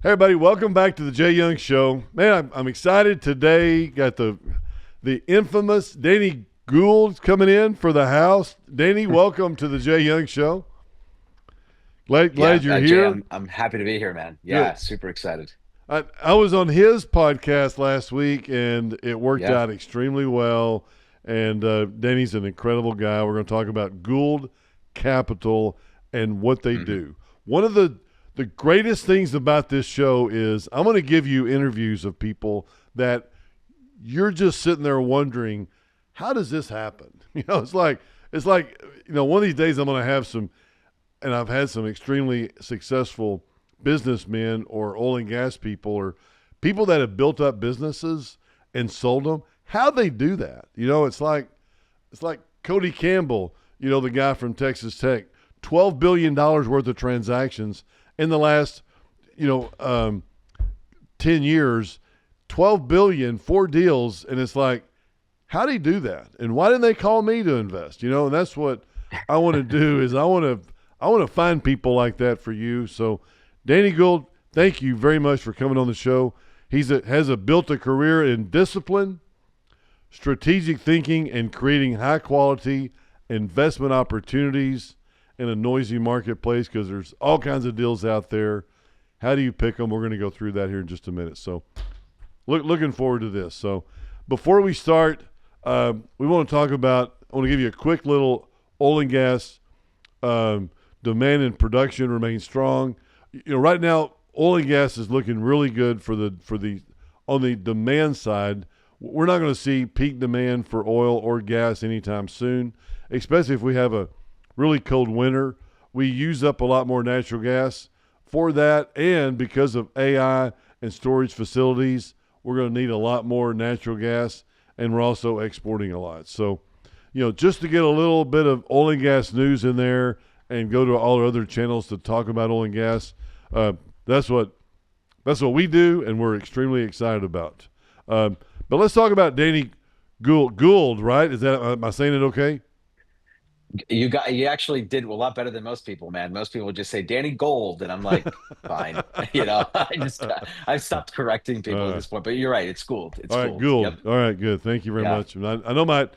Hey everybody, welcome back to the Jay Young Show. Man, I'm excited today. Got the infamous Danny Gould coming in for the house. Danny, welcome to the Jay Young Show. Glad Yeah, you're Jay, here. I'm happy to be here, man. Good. Yeah, super excited. I was on his podcast last week and it worked Yeah. out extremely well. And Danny's an incredible guy. We're going to talk about Gould Capital and what they hmm do. One of the greatest things about this show is I'm going to give you interviews of people that you're just sitting there wondering, how does this happen? It's like one of these days I'm going to have some, and I've had some extremely successful businessmen or oil and gas people or people that have built up businesses and sold them. How they do that? It's like Cody Campbell, the guy from Texas Tech, $12 billion worth of transactions in the last, you know, um, 10 years, 12 billion, four deals, and it's like, how do you do that? And why didn't they call me to invest? And that's what I want to do is I want to find people like that for you. So, Danny Gould, thank you very much for coming on the show. Has built a career in discipline, strategic thinking, and creating high quality investment opportunities in a noisy marketplace because there's all kinds of deals out there. How do you pick them? We're going to go through that here in just a minute. So, looking forward to this. So, before we start, we want to talk about. I want to give you a quick little oil and gas um, demand and production remain strong. Right now, oil and gas is looking really good for the on the demand side. We're not going to see peak demand for oil or gas anytime soon, especially if we have a really cold winter. We use up a lot more natural gas for that, and because of AI and storage facilities, we're going to need a lot more natural gas, and we're also exporting a lot. So, just to get a little bit of oil and gas news in there and go to all our other channels to talk about oil and gas. Uh, that's what we do, and we're extremely excited about. Um, but let's talk about Danny Gould, right? Is that am I saying it okay? You actually did a lot better than most people, man. Most people would just say Danny Gold, and I'm like, fine. I've stopped correcting people at Uh, this point, but you're right. It's Gould. It's all right, Gould. Gould. Yep. All right, good. Thank you very Yeah. much. And I know my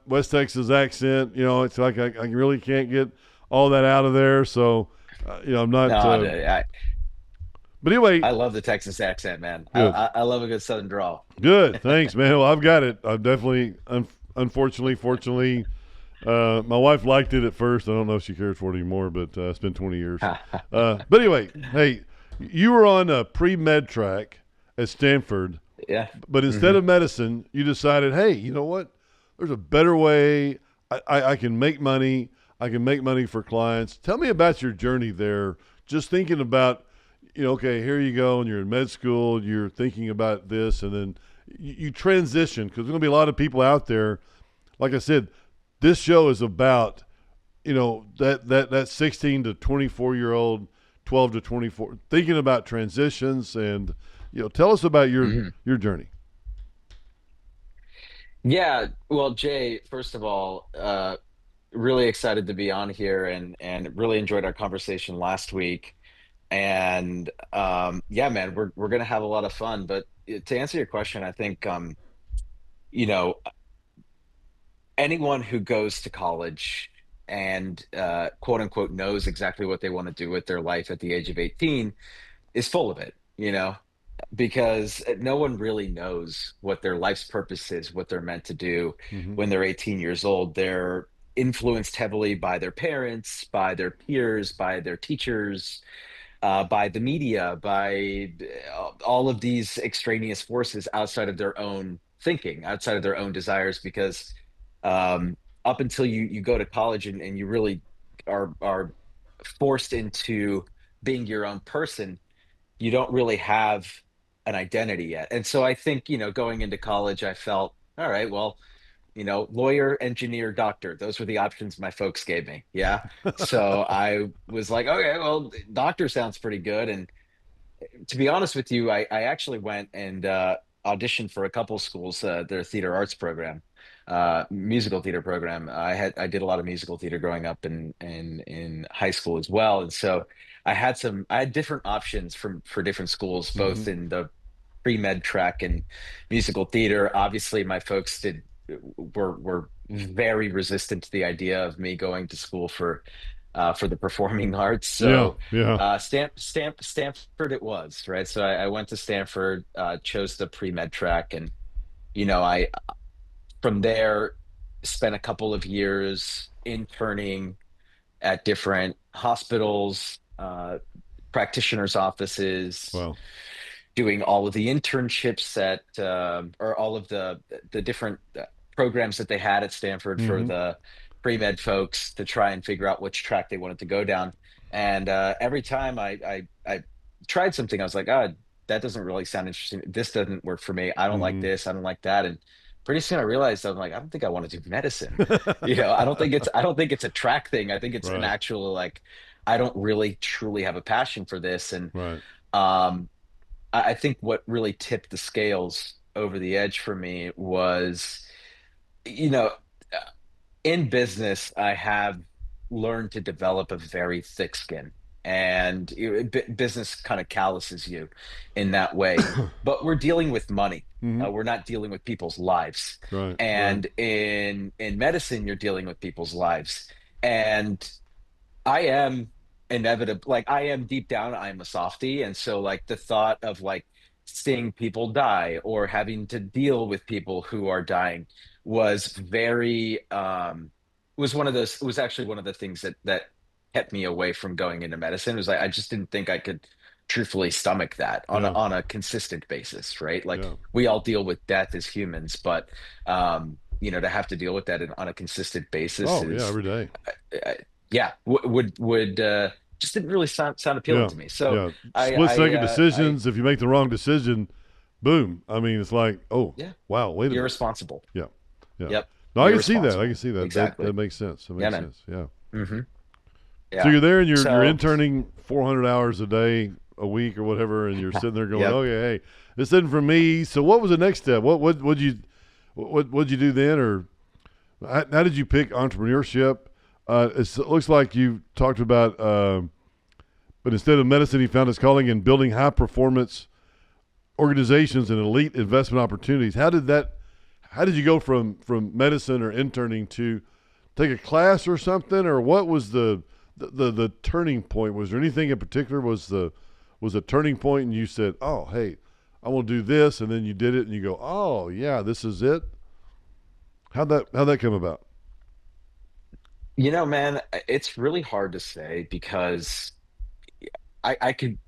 West Texas accent. It's like I really can't get all that out of there. So, I'm No, not. But anyway, I love the Texas accent, man. I, good. I I love a good Southern drawl. Good. Thanks, man. Well, I've got it. I've definitely, unfortunately, fortunately, my wife liked it at first. I don't know if she cares for it anymore, but it's been 20 years. But anyway, hey, you were on a pre med track at Stanford, Yeah. but instead hmm of medicine, you decided, hey, you know what? There's a better way. I can make money. I can make money for clients. Tell me about your journey there. Just thinking about, okay, here you go, and you're in med school. You're thinking about this, and then you transition because there's going to be a lot of people out there. Like I said, this show is about that 16 to 24 year old, 12 to 24, thinking about transitions, and tell us about hmm your journey. Yeah. Well, Jay, first of all, really excited to be on here and really enjoyed our conversation last week. And yeah, man, we're gonna have a lot of fun. But to answer your question, I think you know, anyone who goes to college and quote unquote knows exactly what they want to do with their life at the age of 18 is full of it, because no one really knows what their life's purpose is, what they're meant to do Mm-hmm. when they're 18 years old. They're influenced heavily by their parents, by their peers, by their teachers, by the media, by all of these extraneous forces outside of their own thinking, outside of their own desires. Because up until you go to college and you really are forced into being your own person, you don't really have an identity yet. And so I think, going into college, I felt, all right, well, lawyer, engineer, doctor. Those were the options my folks gave me. Yeah. So I was like, okay, well, doctor sounds pretty good. And to be honest with you, I actually went and auditioned for a couple schools, their theater arts program, musical theater program. I did a lot of musical theater growing up in high school as well. And so I had different options for different schools, Mm-hmm. both in the pre-med track and musical theater. Obviously, my folks were very resistant to the idea of me going to school for the performing arts. Yeah, So yeah. Stanford it was, right? So I went to Stanford, chose the pre-med track, and I from there spent a couple of years interning at different hospitals, practitioners' offices, Wow. doing all of the internships or all of the different programs that they had at Stanford for Mm-hmm. the pre-med folks to try and figure out which track they wanted to go down. And every time I tried something, I was like, oh, that doesn't really sound interesting. This doesn't work for me. I don't like Mm-hmm. this. I don't like that. And pretty soon I realized I'm like, I don't think I want to do medicine. I don't think it's a track thing. I think it's an Right, actual like I don't really truly have a passion for this. And right. um I think what really tipped the scales over the edge for me was, you know, in business, I have learned to develop a very thick skin, and business kind of calluses you in that way. But we're dealing with money. Mm-hmm. We're not dealing with people's lives. Right, right. And in medicine, you're dealing with people's lives. And I am inevitable. Like I am deep down, I'm a softie. And so like the thought of like seeing people die or having to deal with people who are dying was very was one of those it was actually one of the things that kept me away from going into medicine. It was like I just didn't think I could truthfully stomach that Yeah, on a consistent basis, right? Like yeah. we all deal with death as humans, but to have to deal with that on a consistent basis Oh, yeah, is every day. uh, yeah, would just didn't really sound appealing Yeah, to me. So yeah. I Split second I decisions. If you make the wrong decision, boom. I mean, it's like, oh, yeah, wow, wait a you're minute. responsible. Yeah, yeah. Yep, No, I you're can see that. I can responsible. see that. That Exactly. makes sense. That Yeah, makes man. sense. Yeah. Hmm. So Yeah. you're there and you're So interning 400 hours a day, a week or whatever, and you're sitting there going, yep. okay, hey, this isn't for me. So what was the next step? What'd you do then, or how did you pick entrepreneurship? It looks like you talked about, but instead of medicine, he found his calling in building high performance organizations and elite investment opportunities. How did that? How did you go from medicine or interning to take a class or something, or what was the turning point? Was there anything in particular? Was a turning point, and you said, "Oh, hey, I want to do this," and then you did it, and you go, "Oh, yeah, this is it." How'd that come about? Man, it's really hard to say because I could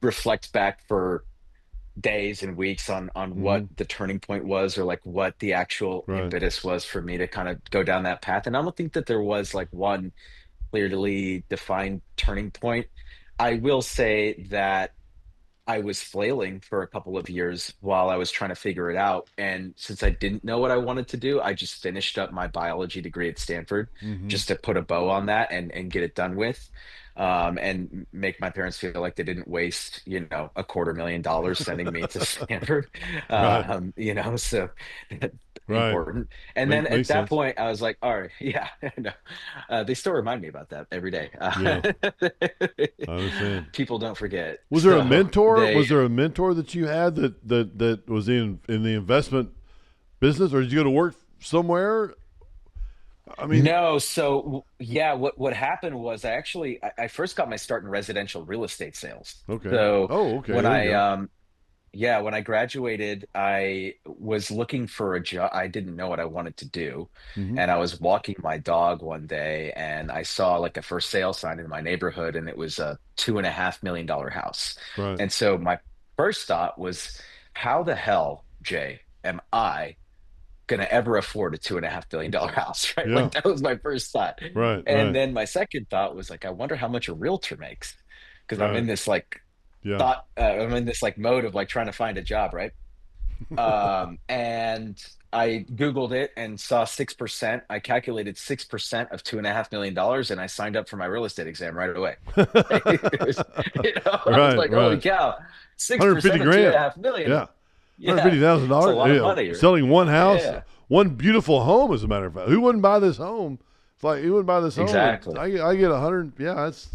reflect back for days and weeks on Mm-hmm. what the turning point was or like what the actual Right. impetus was for me to kind of go down that path. And I don't think that there was like one clearly defined turning point. I will say that I was flailing for a couple of years while I was trying to figure it out. And since I didn't know what I wanted to do, I just finished up my biology degree at Stanford Mm-hmm. just to put a bow on that and get it done with. And make my parents feel like they didn't waste, $250,000 sending me to Stanford. Right. So Right. important. And then at Makes that sense. point, I was like, all right, yeah, no. They still remind me about that every day. Yeah, I understand. People don't forget. Was there a So mentor? they Was there a mentor that you had that was in the investment business, or did you go to work somewhere? I mean, No, so yeah, what happened was I first got my start in residential real estate sales. okay. So Oh, okay. when There you I go. yeah, when I graduated, I was looking for a job. I didn't know what I wanted to do. Mm-hmm. And I was walking my dog one day and I saw like a for sale sign in my neighborhood and it was a $2.5 million house. Right. And so my first thought was, how the hell, Jay, am I gonna ever afford a $2.5 billion house, right? Yeah. Like that was my first thought. Right. And Right. then my second thought was like, I wonder how much a realtor makes. Because Right. Yeah. I'm in this like mode of like trying to find a job, right? And I Googled it and saw 6%. I calculated 6% of $2.5 million and I signed up for my real estate exam right away. It was, I was Right. like, holy Right. cow, 150 6% of two and a grand. half million. Yeah. Hundred Yeah, fifty thousand it's a dollars. lot of money. Selling one house, Yeah, one beautiful home. As a matter of fact, who wouldn't buy this home? It's like who wouldn't buy this home? And exactly. I get 100. Yeah, that's.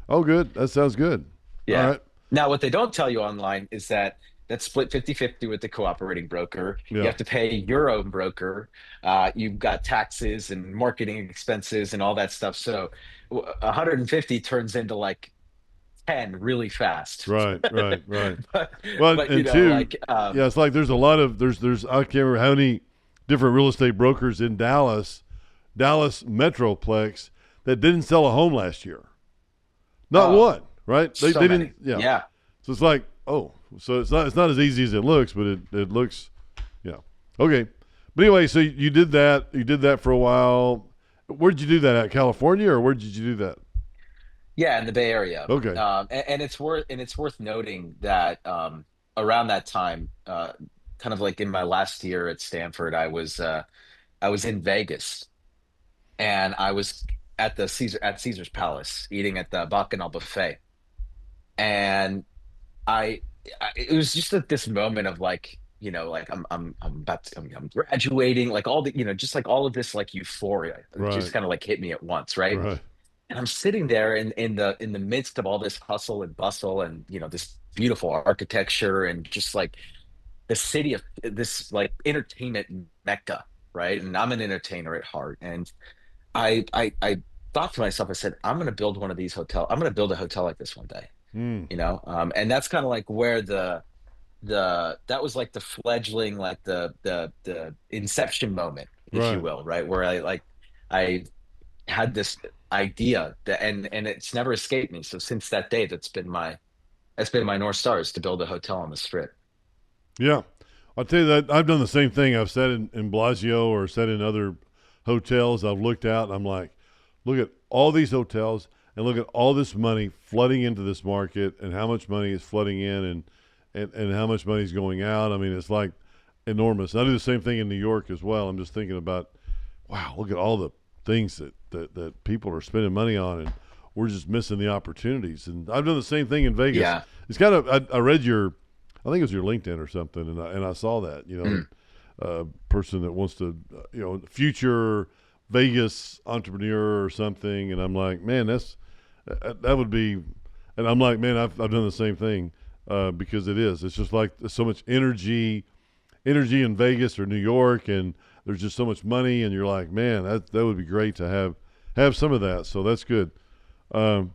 Oh, good. That sounds good. All Yeah. right. Now, what they don't tell you online is that that's split 50-50 with the cooperating broker. You Yeah. have to pay your own broker. You've got taxes and marketing expenses and all that stuff. So 150 turns into like 10 really fast. Right. Right. Right. But Well, but and two, like yeah, it's like there's a lot of there's I can't remember how many different real estate brokers in Dallas Metroplex that didn't sell a home last year. Not oh, one, right? so They didn't. many. Yeah. Yeah. So it's like, oh, so it's not as easy as it looks, but it looks, yeah. Okay. But anyway, so you did that. You did that for a while. Where'd you do that at? California, or where did you do that? Yeah, in the Bay Area. Okay. And it's worth noting that around that time, kind of like in my last year at Stanford, I was in Vegas and I was at Caesar's Palace eating at the Bacchanal buffet. And I, it was just at this moment of like, like I'm graduating, like all the, just like all of this like euphoria just Right. kind of like hit me at once, right? Right. And I'm sitting there in the midst of all this hustle and bustle and this beautiful architecture and just like the city of this like entertainment mecca, right? And I'm an entertainer at heart. And I thought to myself, I said, I'm gonna build a hotel like this one day, Mm. and that's kind of like where that was like the fledgling, like the inception moment, if you Right. will, right? Where I had this idea that and it's never escaped me. So since that day, that's been my North Star is to build a hotel on the strip. Yeah. I'll tell you that I've done the same thing. I've sat in Blasio or sat in other hotels. I've looked out and I'm like, look at all these hotels and look at all this money flooding into this market and how much money is flooding in and how much money is going out. I mean, it's like enormous. I do the same thing in New York as well. I'm just thinking about, wow, look at all the things that people are spending money on and we're just missing the opportunities. And I've done the same thing in Vegas. Yeah. It's kind of, I read I think it was your LinkedIn or something, and I saw that, Mm. person that wants to, future Vegas entrepreneur or something, and I'm like, man, that would be, and I'm like, man, I've done the same thing, because it's just like there's so much energy in Vegas or New York, and there's just so much money, and you're like, man, that would be great to have some of that, so that's good. Um,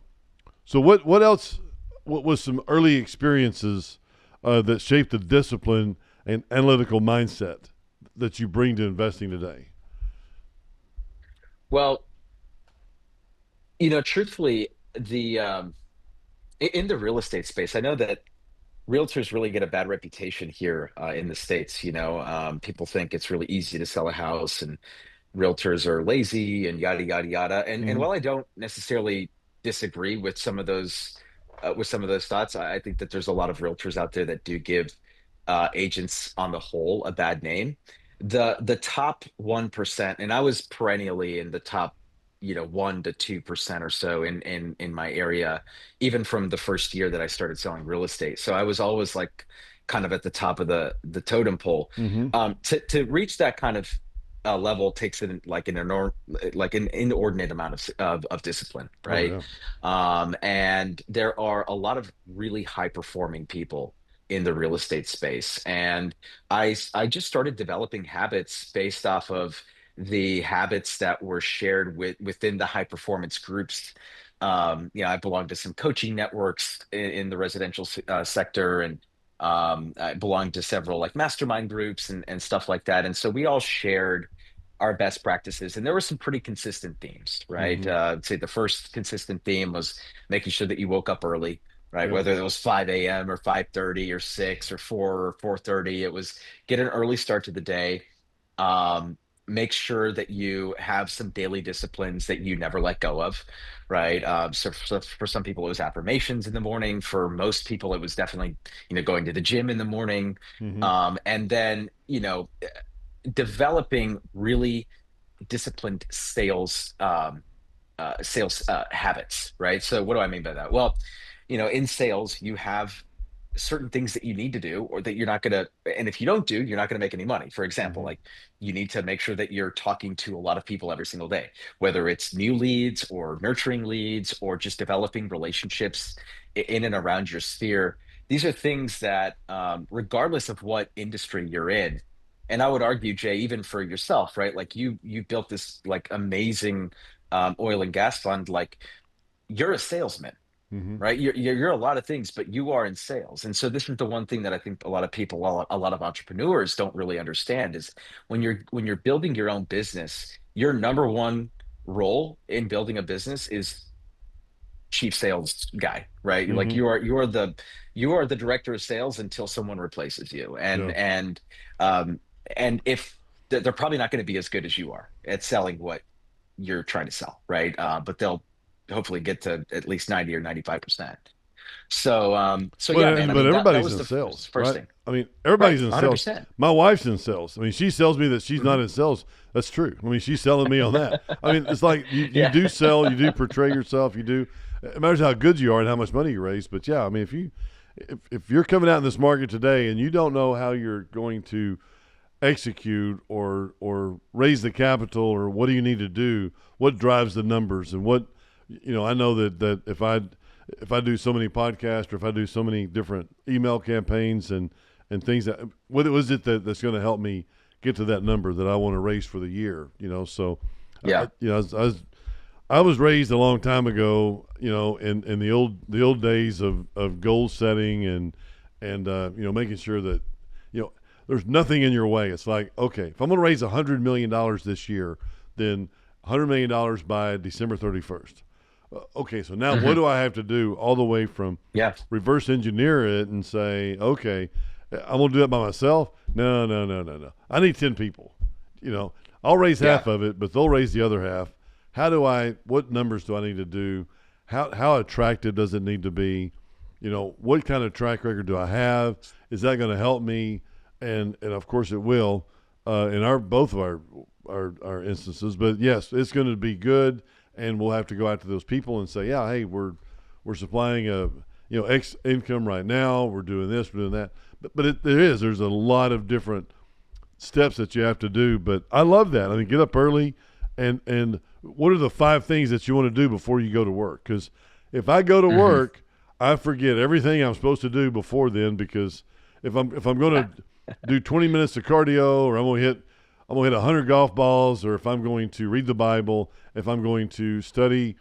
so what else? What was some early experiences that shaped the discipline and analytical mindset that you bring to investing today? Well, truthfully, in the real estate space, I know that realtors really get a bad reputation here in the States. People think it's really easy to sell a house and realtors are lazy and yada yada yada. And Mm-hmm. while I don't necessarily disagree with some of those thoughts, I think that there's a lot of realtors out there that do give agents on the whole a bad name. The top 1%, and I was perennially in the top 1 to 2% or so in my area, even from the first year that I started selling real estate. So I was always like kind of at the top of the totem pole. Mm-hmm. To reach that kind of level takes an inordinate amount of discipline, Oh right? yeah. And there are a lot of really high performing people in the real estate space, and I just started developing habits based off of the habits that were shared within the high performance groups. I belong to some coaching networks in the residential sector, and I belong to several like mastermind groups and stuff like that. And so we all shared our best practices, and there were some pretty consistent themes, right? Mm-hmm. I'd say the first consistent theme was making sure that you woke up early, right? Yeah. Whether it was 5 a.m. or 5:30 or 6 or 4 or 4:30, it was get an early start to the day. Um, Make sure that you have some daily disciplines that you never let go of, right? So for some people, it was affirmations in the morning. For most people, it was definitely, going to the gym in the morning. Mm-hmm. And then, developing really disciplined sales habits, right? So what do I mean by that? Well, in sales, you have certain things that you need to do or that you're not going to, and if you don't do, you're not going to make any money. For example, Hmm. like you need to make sure that you're talking to a lot of people every single day, whether it's new leads or nurturing leads or just developing relationships in and around your sphere. These are things that, regardless of what industry you're in, and I would argue, Jay, even for yourself, right? Like you built this like amazing oil and gas fund. Like you're a salesman, Hmm. right? You're a lot of things, but you are in sales. And so this is the one thing that I think a lot of people, a lot of entrepreneurs don't really understand is when you're building your own business, your number one role in building a business is chief sales guy, right? Like Hmm. you are the director of sales until someone replaces you. Yeah. Um and if they're probably not going to be as good as you are at selling what you're trying to sell, right? But they'll hopefully get to at least 90 or 95%. So Well, yeah, man. I but mean, that everybody's was in the sales, first right? thing. I mean, Right. everybody's in sales. 100%. My wife's in sales. I mean, she tells me that she's not Mhm. in sales. That's true. I mean, she's selling me on that. I mean, it's like you Yeah. do sell, you do portray yourself, you do. It matters how good you are and how much money you raise. But yeah, I mean, if you're coming out in this market today and you don't know how you're going to execute or raise the capital or what do you need to do, what drives the numbers, and what I know that if I do so many podcasts or if I do so many different email campaigns and things that what was it that's going to help me get to that number that I want to raise for the year, so Yeah. I was raised a long time ago, in the old days of goal setting and making sure that you know there's nothing in your way. It's like, okay, if I'm going to raise $100 million this year, then $100 million by December 31st. Okay, so now what Hmm. do I have to do all the way from Yeah. reverse engineer it and say, okay, I'm going to do that by myself? No, no, no, no, no. I need 10 people. You know, I'll raise half Yeah. of it, but they'll raise the other half. What numbers do I need to do? How attractive does it need to be? What kind of track record do I have? Is that going to help me? And of course it will, in both of our instances. But yes, it's going to be good, and we'll have to go out to those people and say, yeah, hey, we're supplying a X income right now. We're doing this, we're doing that. But there's a lot of different steps that you have to do. But I love that. I mean, get up early, and what are the 5 things that you want to do before you go to work? Because if I go to Hmm. work, I forget everything I'm supposed to do before then. Because if I'm going to do 20 minutes of cardio, or I'm gonna hit 100 golf balls, or if I'm going to read the Bible, if I'm going to study,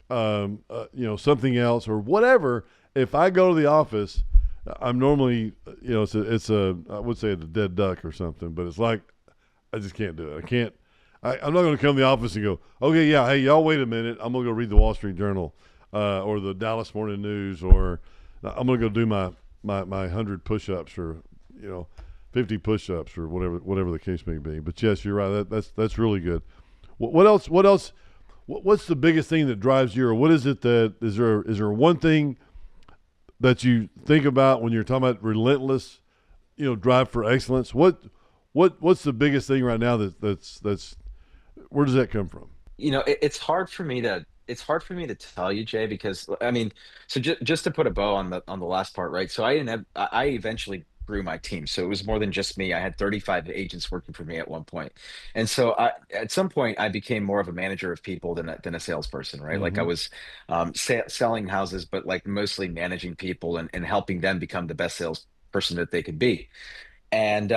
something else or whatever. If I go to the office, I'm normally, I would say it's a dead duck or something, but it's like I just can't do it. I can't. I'm not going to come to the office and go, okay, yeah, hey, y'all, wait a minute. I'm going to go read the Wall Street Journal, or the Dallas Morning News, or I'm going to go do my 100 push-ups, or 50 push-ups, or whatever the case may be. But yes, you're right. That's really good. What else? What else? What's the biggest thing that drives you, or what is it that is there one thing that you think about when you're talking about relentless, drive for excellence? What's the biggest thing right now that's where does that come from? It's hard for me to tell you, Jay, because I mean, so just to put a bow on the last part, right? So I didn't have I eventually grew my team. So it was more than just me. I had 35 agents working for me at one point. And so at some point I became more of a manager of people than a salesperson, right? Like I Mm-hmm. was selling houses, but like mostly managing people and helping them become the best salesperson that they could be. And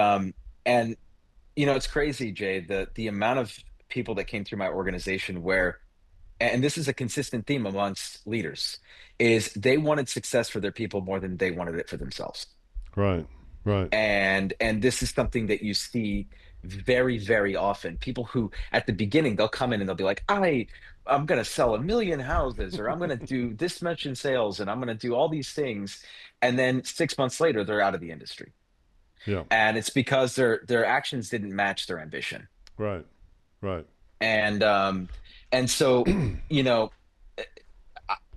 it's crazy, Jay, the amount of people that came through my organization where, and this is a consistent theme amongst leaders, is they wanted success for their people more than they wanted it for themselves. Right. Right. And this is something that you see very, very often. People who at the beginning they'll come in and they'll be like, I'm gonna sell 1 million houses, or I'm gonna do this much in sales, and I'm gonna do all these things. And then 6 months later, they're out of the industry. Yeah. And it's because their actions didn't match their ambition. Right. Right. And and so, you know,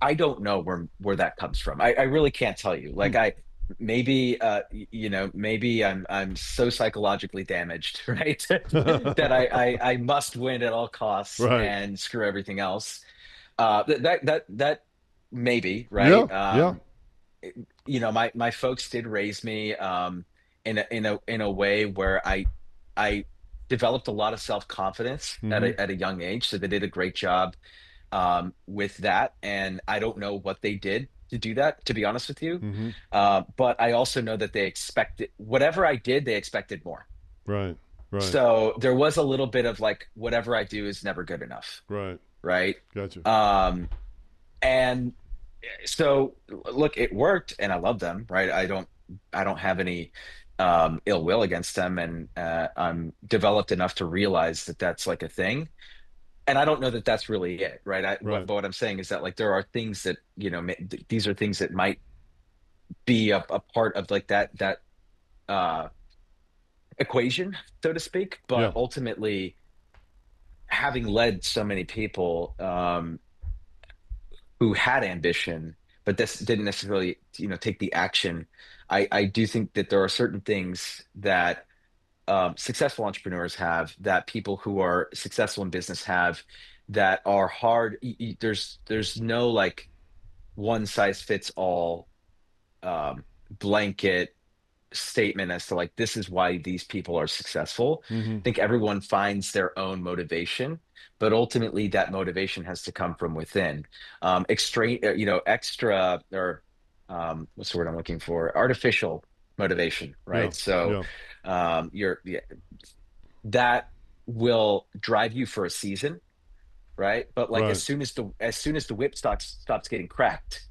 I don't know where that comes from. I really can't tell you. Like maybe maybe I'm so psychologically damaged, right? That I must win at all costs Right. and screw everything else. That maybe, Yeah. right? Yeah. my folks did raise me in a way where I developed a lot of self-confidence at Mm-hmm. a young age. So they did a great job with that. And I don't know what they did to do that, to be honest with you. Mm-hmm. But I also know that they expected whatever I did, they expected more. Right. Right. So there was a little bit of like, whatever I do is never good enough, Right. right? Gotcha. Um, and so look, it worked, and I love them, right? I don't have any ill will against them, and I'm developed enough to realize that that's like a thing. And I don't know that that's really it, right? Right. But what I'm saying is that like there are things that these are things that might be a part of like that uh equation, so to speak. But Yeah. ultimately, having led so many people who had ambition, but this didn't necessarily, take the action. I do think that there are certain things that successful entrepreneurs have that people who are successful in business have that are hard. There's no like one size fits all blanket statement as to like this is why these people are successful. Mm-hmm. I think everyone finds their own motivation, but ultimately that motivation has to come from within. Extra or what's the word I'm looking for? Artificial motivation, Yeah. right? So Yeah. you're yeah, that will drive you for a season, right? But like Right. as soon as the whip stops getting cracked,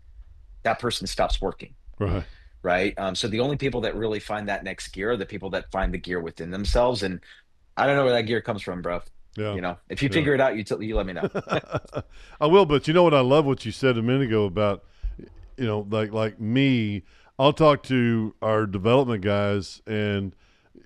that person stops working, Right. right? So the only people that really find that next gear are the people that find the gear within themselves. And I don't know where that gear comes from, bro. Yeah. If you Yeah. figure it out, you let me know. I will, but you know what? I love what you said a minute ago about, like me. I'll talk to our development guys and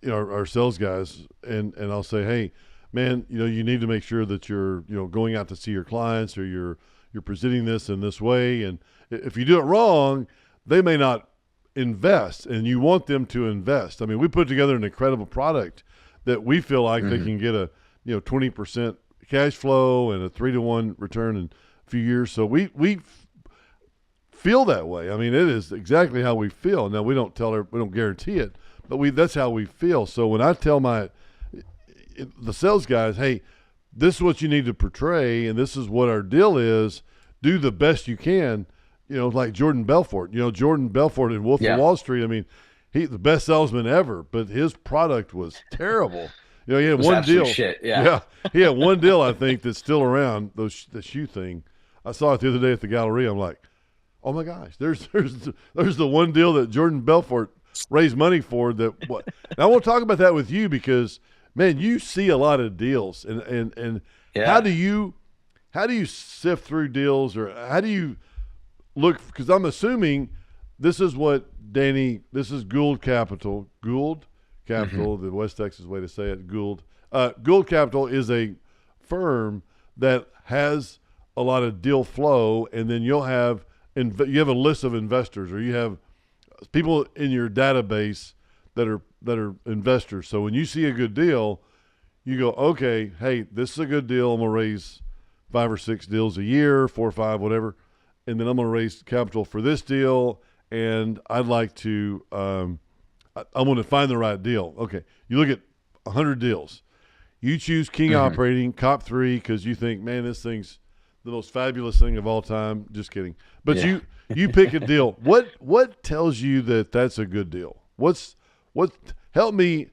our sales guys, and I'll say, hey, man, you need to make sure that you're going out to see your clients, or you're presenting this in this way, and if you do it wrong, they may not invest, and you want them to invest. I mean, we put together an incredible product that we feel like they Hmm. can get a 20% cash flow and a 3-to-1 return in a few years. So we feel that way. I mean, it is exactly how we feel. Now we don't guarantee it, but that's how we feel. So when I tell the sales guys, hey, this is what you need to portray, and this is what our deal is. Do the best you can. Like Jordan Belfort. Jordan Belfort in Wolf of Yeah. Wall Street. I mean, he the best salesman ever, but his product was terrible. He had Was one absolute deal. shit. Yeah. Yeah, he had one deal I think that's still around. The shoe thing. I saw it the other day at the Galleria. I'm like, oh my gosh, there's the one deal that Jordan Belfort raised money for. That what? And I want to talk about that with you because man, you see a lot of deals, and how Yeah. do you sift through deals, or how do you look? Because I'm assuming this is what Danny. This is Gould Capital. Gould Hmm. Capital, the West Texas way to say it. Gould. Gould Capital is a firm that has a lot of deal flow, and then you have a list of investors, or you have people in your database that are investors. So when you see a good deal, you go, okay, hey, this is a good deal. I'm gonna raise 5 or 6 deals a year, 4 or 5, whatever, and then I'm gonna raise capital for this deal, and I'd like to. I'm going to find the right deal. Okay, you look at 100 deals. You choose King Hmm. Operating, Cop 3, because you think, man, this thing's the most fabulous thing of all time. Just kidding. But Yeah. you pick a deal. What tells you that that's a good deal? What help me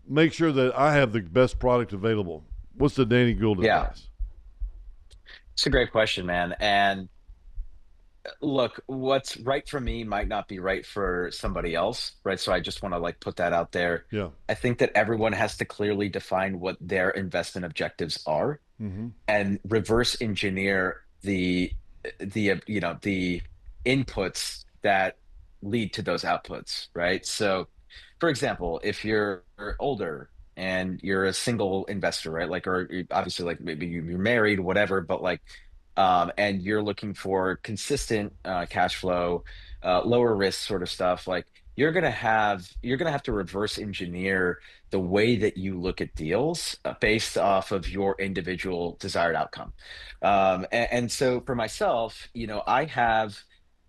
make sure that I have the best product available. What's the Danny Gould Yeah. advice? It's a great question, man. And look, what's right for me might not be right for somebody else, right? So I just want to like put that out there. Yeah. I think that everyone has to clearly define what their investment objectives are Mm-hmm. and reverse engineer the inputs that lead to those outputs, right? So for example, if you're older and you're a single investor, right? Like, or obviously like maybe you're married, whatever, but like and you're looking for consistent cash flow, lower risk sort of stuff, like you're gonna have to reverse engineer the way that you look at deals based off of your individual desired outcome. And so for myself, I have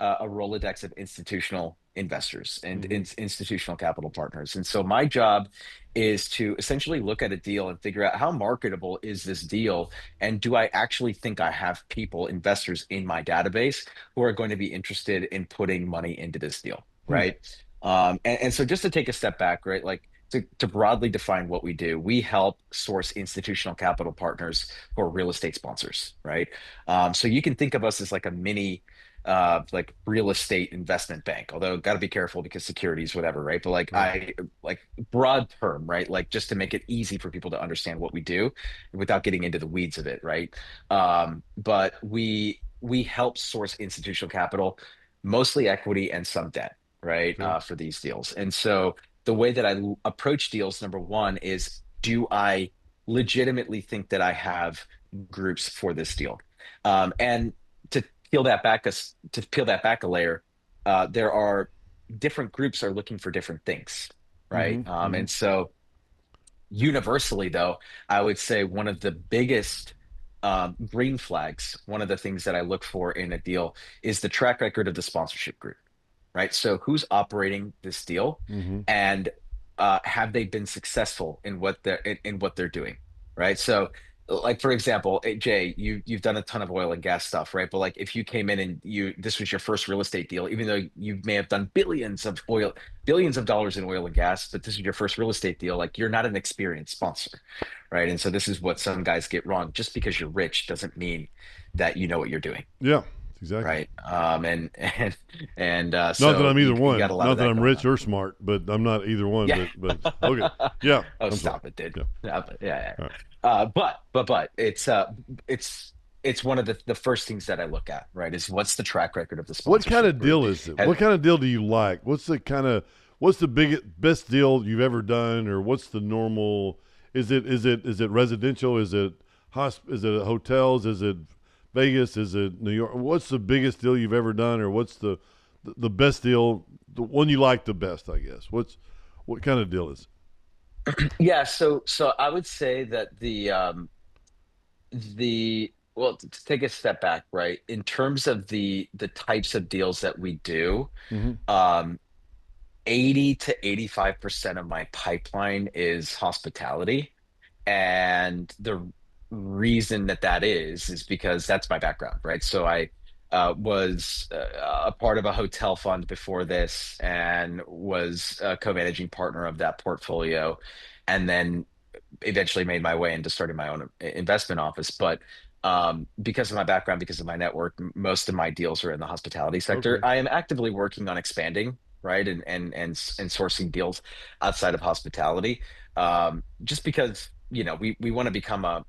a Rolodex of institutional investors and Mm-hmm. institutional capital partners. And so my job is to essentially look at a deal and figure out how marketable is this deal, and do I actually think I have people, investors in my database who are going to be interested in putting money into this deal, Hmm. right? And so just to take a step back, right, like to broadly define what we do, we help source institutional capital partners for real estate sponsors, right? So you can think of us as like a mini like real estate investment bank, although got to be careful because securities, whatever, right? But like Right. like broad term, right? Like just to make it easy for people to understand what we do without getting into the weeds of it, right? But we help source institutional capital, mostly equity and some debt, right? Okay. For these deals. And so the way that approach deals, number one, is do I legitimately think that I have groups for this deal? And to peel that back a layer, there are different groups are looking for different things, right? Mm-hmm. Mm-hmm. And so universally, though, I would say one of the biggest green flags, one of the things that I look for in a deal is the track record of the sponsorship group, right? So who's operating this deal, Mm-hmm. and have they been successful in in what they're doing, right? So, like for example, Jay, you've done a ton of oil and gas stuff, right? But like if you came in and this was your first real estate deal, even though you may have done billions of dollars in oil and gas, but this is your first real estate deal, like you're not an experienced sponsor, right? And so this is what some guys get wrong. Just because you're rich doesn't mean that you know what you're doing, Yeah. Exactly. right? Not that So I'm either you got one. a lot Not of that that I'm going rich on. or smart, but I'm not either one. Yeah. But okay. Yeah. Oh, I'm sorry. stop it, dude. Yeah. Yeah. All right. But it's one of the first things that I look at, right? Is what's the track record of the What kind sponsorship of group? deal is it? Have, What kind of deal do you like? What's the biggest best deal you've ever done, or what's the normal? Is it residential? Is it hotels? Is it Vegas? Is it New York? What's the biggest deal you've ever done, or what's the best deal? The one you like the best, I guess. What kind of deal is it? yeah, so I would say that the well, to take a step back, right? In terms of the types of deals that we do, Mm-hmm. um 80 to 85% of my pipeline is hospitality. And the reason that that is because that's my background, right? So I was a part of a hotel fund before this and was a co-managing partner of that portfolio, and then eventually made my way into starting my own investment office. But because of my background, because of my network, most of my deals are in the hospitality sector. Okay. I am actively working on expanding, right, and sourcing deals outside of hospitality, just because we want to become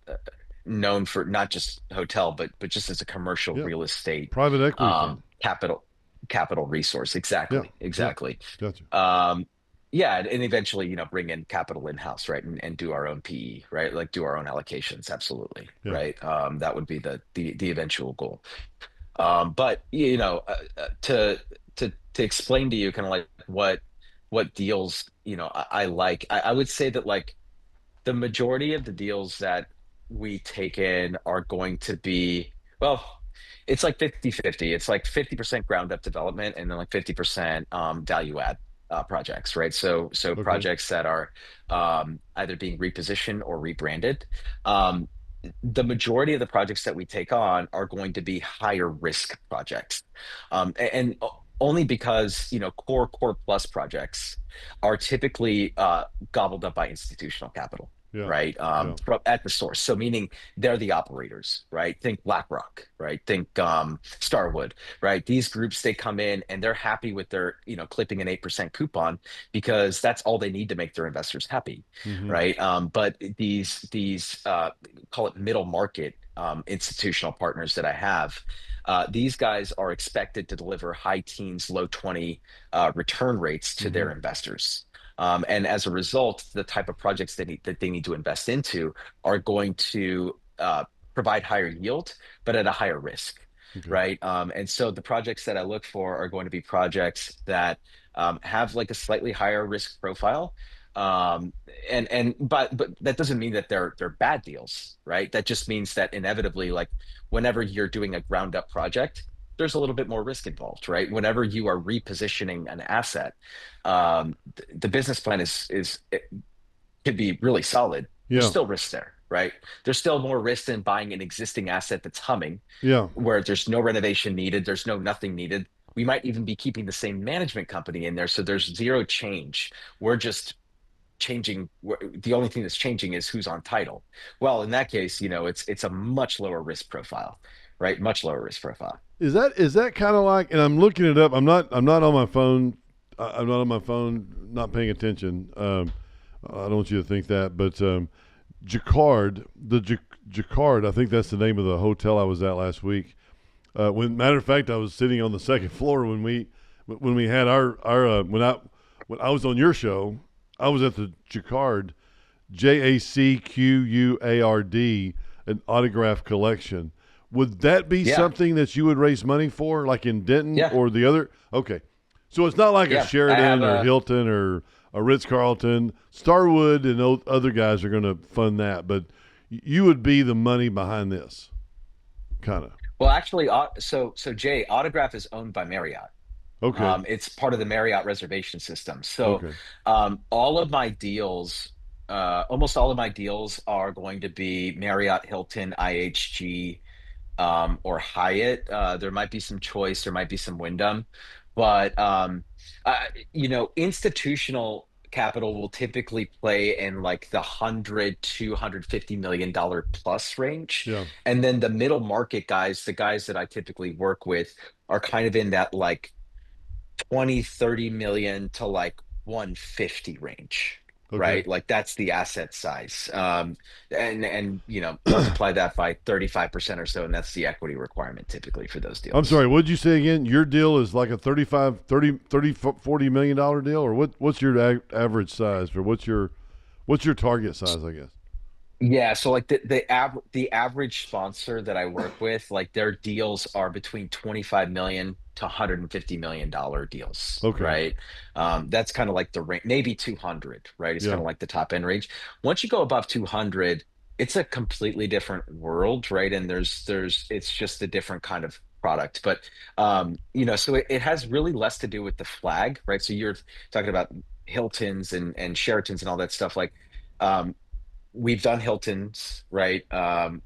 known for not just hotel, but just as a commercial Yeah. real estate Private equity firm. um, capital capital resource. Yeah. Exactly, Yeah. exactly. Gotcha. Um, yeah, and eventually, bring in capital in-house, right? And do our own PE, right? Like do our own allocations, absolutely, Yeah. right? That would be the eventual goal. But to explain to you kind of like what deals, I like, I would say that like the majority of the deals that we take in are going to be, well, it's like 50-50. It's like 50% ground up development and then like 50% value add projects, right? So Okay. projects that are either being repositioned or rebranded. Um, the majority of the projects that we take on are going to be higher risk projects. And only because, core plus projects are typically gobbled up by institutional capital, Yeah. right? Yeah. At the source. So meaning they're the operators, right? Think BlackRock, right? Think Starwood, right? These groups, they come in and they're happy with their, clipping an 8% coupon because that's all they need to make their investors happy, Mm-hmm. right? But these call it middle market institutional partners that I have, these guys are expected to deliver high teens, low 20 return rates to Mm-hmm. their investors. And as a result, the type of projects that they need to invest into are going to provide higher yield, but at a higher risk, Okay. right? And so the projects that I look for are going to be projects that have like a slightly higher risk profile. Um, but that doesn't mean that they're bad deals, right? That just means that inevitably, like whenever you're doing a ground up project, there's a little bit more risk involved, right? Whenever you are repositioning an asset, the business plan is it could be really solid. There's Yeah. still risk there, right? There's still more risk than buying an existing asset that's humming, Yeah. where there's no renovation needed, there's no nothing needed. We might even be keeping the same management company in there, so there's zero change. We're just changing. The only thing that's changing is who's on title. Well, in that case, it's a much lower risk profile, right? Much lower risk profile. Is that kind of like? And I'm looking it up. I'm not on my phone. I'm not on my phone. Not paying attention. I don't want you to think that, but Jacquard, Jacquard. I think that's the name of the hotel I was at last week. When matter of fact, I was sitting on the second floor when we had our when I was on your show. I was at the Jacquard, JACQUARD, an autograph collection. Would that be Yeah, something that you would raise money for, like in Denton yeah, or the other? Okay, so it's not like a yeah. I have Sheraton or a Hilton or a Ritz Carlton. Starwood and other guys are going to fund that, but you would be the money behind this, kind of. well, actually, so Jay, Autograph is owned by Marriott. Okay, It's part of the Marriott reservation system. So okay, all of my deals, almost all of my deals are going to be Marriott, Hilton, IHG, or Hyatt. There might be some Choice, there might be some Wyndham, but institutional capital will typically play in like the 100 to 150 million dollar plus range, yeah, and then the middle market guys, the guys that I typically work with, are kind of in that like 20-30 million to like 150 range, okay. right? Like that's the asset size. And multiply that by 35% or so, and that's the equity requirement typically for those I'm deals. sorry. What did you say again? Your deal is like a 35, 30, 30, $40 million deal, or what's your average size, or what's your target size? I guess. Yeah, so like the average sponsor that I work with, like their deals are between 25 million to 150 million dollar deals, Okay. right? That's kind of like the range, maybe 200, right? It's kind Yeah. of like the top end range. Once you go above 200, it's a completely different world, right? And it's just a different kind of product. But so it has really less to do with the flag, right? So you're talking about Hiltons and Sheratons and all that stuff, like. Um, we've done Hilton's, right? I've